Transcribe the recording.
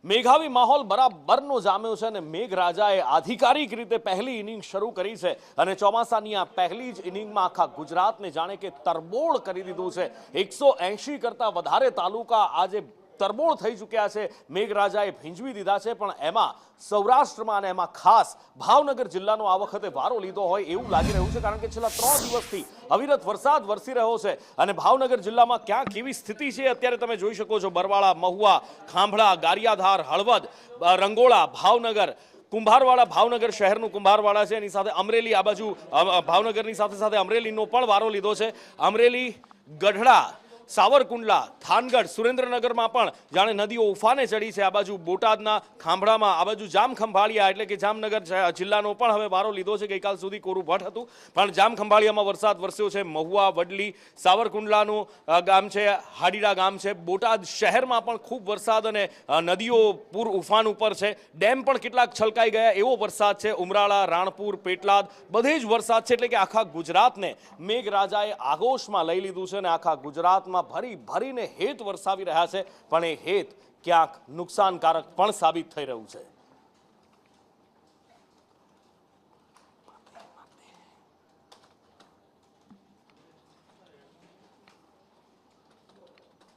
મેઘાવી માહોલ બરાબરનો જામ્યો છે અને મેઘરાજાએ આધિકારિક રીતે પહેલી ઇનિંગ શરૂ કરી છે અને ચોમાસાની આ પહેલી જ ઇનિંગમાં આખા ગુજરાતને જાણે કે તરબોળ કરી દીધું છે। 180 કરતાં વધારે તાલુકા આજે તરબોળ થઈ ચૂક્યા છે। મેઘરાજાએ ભીંજવી દીધા છે, પણ એમાં સૌરાષ્ટ્રમાં અને એમાં ખાસ ભાવનગર જિલ્લાનો આ વખતે વારો લીધો હોય એવું લાગી રહ્યું છે, કારણ કે છેલ્લા 3 દિવસથી અવિરત વરસાદ વરસી રહ્યો છે અને ભાવનગર જિલ્લામાં ક્યાં કેવી સ્થિતિ છે અત્યારે તમે જોઈ શકો છો। બરવાળા, મહુવા, ખાંભળા, ગારિયાધાર, હળવદ, રંગોળા, ભાવનગર, કુંભારવાડા, ભાવનગર શહેરનું કુંભારવાડા છે, એની સાથે અમરેલી, આ બાજુ ભાવનગરની સાથે સાથે અમરેલીનો પણ વારો લીધો છે। અમરેલી, ગઢડા, સાવરકુંડલા, થાનગઢ, સુરેન્દ્રનગરમાં પણ જાણે નદીઓ ઉફાને ચડી છે। આ બાજુ બોટાદના ખાંભળામાં, આ બાજુ જામખંભાળિયા એટલે કે જામનગર જિલ્લાનો પણ હવે વારો લીધો છે। ગઈકાલ સુધી કોરું ભટ્ટ હતું, પણ જામખંભાળિયામાં વરસાદ વરસ્યો છે। મહુવા, વડલી, સાવરકુંડલાનું ગામ છે, હાડીડા ગામ છે, બોટાદ શહેરમાં પણ ખૂબ વરસાદ અને નદીઓ પૂર ઉફાન ઉપર છે। ડેમ પણ કેટલાક છલકાઈ ગયા એવો વરસાદ છે। ઉમરાળા, રાણપુર, પેટલાદ બધે જ વરસાદ છે, એટલે કે આખા ગુજરાતને મેઘરાજાએ આગોશમાં લઈ લીધું છે અને આખા ગુજરાતમાં ભરી ભરીને હેત વરસાવી રહ્યા છે, પણ એ હેત ક્યાંક નુકસાનકારક પણ સાબિત થઈ રહ્યું છે।